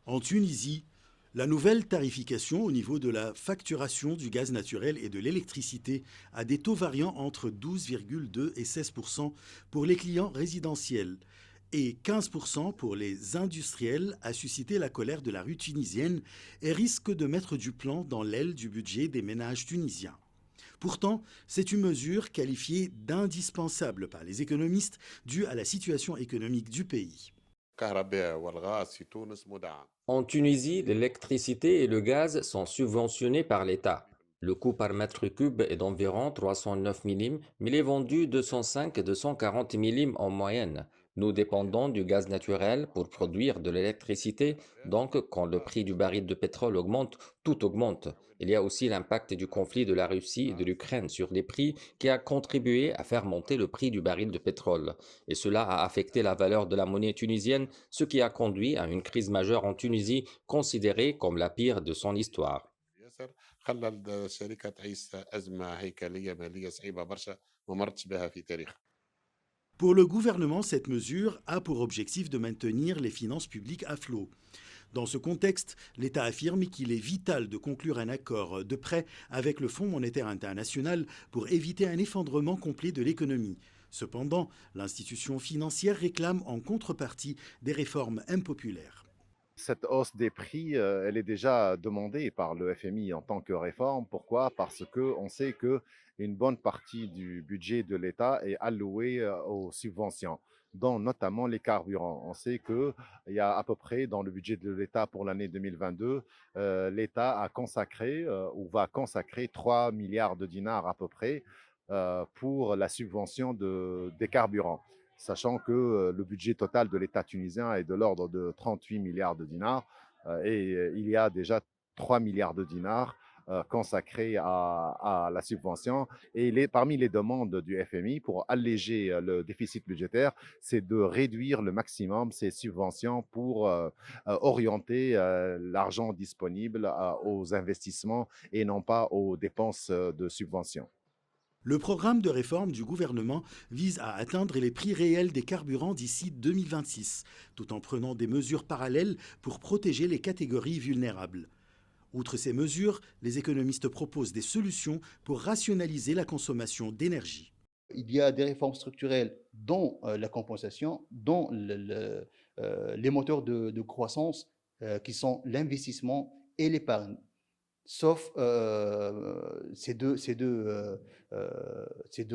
En Tunisie, la nouvelle tarification au niveau de la facturation du gaz naturel et de l'électricité a des taux variant entre 12,2 et 16 pour les clients résidentiels et 15 pour les industriels a suscité la colère de la rue tunisienne et risque de mettre du plomb dans l'aile du budget des ménages tunisiens. Pourtant, c'est une mesure qualifiée d'indispensable par les économistes due à la situation économique du pays. En Tunisie, l'électricité et le gaz sont subventionnés par l'État. Le coût par mètre cube est d'environ 309 millim, mais il est vendu 205 et 240 millim en moyenne. Nous dépendons du gaz naturel pour produire de l'électricité, donc quand le prix du baril de pétrole augmente, tout augmente. Il y a aussi l'impact du conflit de la Russie et de l'Ukraine sur les prix qui a contribué à faire monter le prix du baril de pétrole. Et cela a affecté la valeur de la monnaie tunisienne, ce qui a conduit à une crise majeure en Tunisie, considérée comme la pire de son histoire. Pour le gouvernement, cette mesure a pour objectif de maintenir les finances publiques à flot. Dans ce contexte, l'État affirme qu'il est vital de conclure un accord de prêt avec le Fonds monétaire international pour éviter un effondrement complet de l'économie. Cependant, l'institution financière réclame en contrepartie des réformes impopulaires. Cette hausse des prix, elle est déjà demandée par le FMI en tant que réforme. Pourquoi? Parce qu'on sait qu'une bonne partie du budget de l'État est allouée aux subventions, dont notamment les carburants. On sait qu'il y a à peu près dans le budget de l'État pour l'année 2022, l'État a consacré ou va consacrer 3 milliards de dinars à peu près pour la subvention des carburants, sachant que le budget total de l'État tunisien est de l'ordre de 38 milliards de dinars il y a déjà 3 milliards de dinars consacrés à la subvention. Et parmi les demandes du FMI pour alléger le déficit budgétaire, c'est de réduire le maximum ces subventions pour orienter l'argent disponible aux investissements et non pas aux dépenses de subvention. Le programme de réforme du gouvernement vise à atteindre les prix réels des carburants d'ici 2026, tout en prenant des mesures parallèles pour protéger les catégories vulnérables. Outre ces mesures, les économistes proposent des solutions pour rationaliser la consommation d'énergie. Il y a des réformes structurelles dans la compensation, dans les moteurs de croissance qui sont l'investissement et l'épargne. Sauf ces deux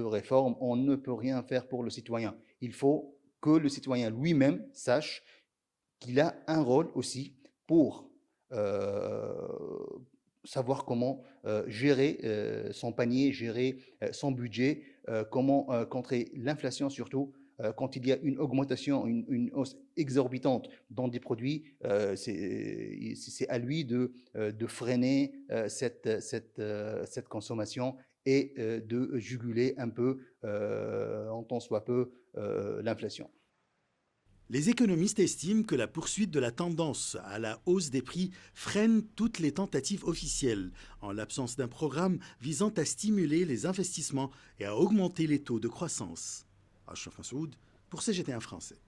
réformes, on ne peut rien faire pour le citoyen. Il faut que le citoyen lui-même sache qu'il a un rôle aussi pour savoir comment gérer son panier, gérer son budget, comment contrer l'inflation surtout. Quand il y a une augmentation, une hausse exorbitante dans des produits, c'est à lui de freiner cette consommation et de juguler un peu, en tant soit peu, l'inflation. Les économistes estiment que la poursuite de la tendance à la hausse des prix freine toutes les tentatives officielles, en l'absence d'un programme visant à stimuler les investissements et à augmenter les taux de croissance. Achraf Massoud pour CGT1 français.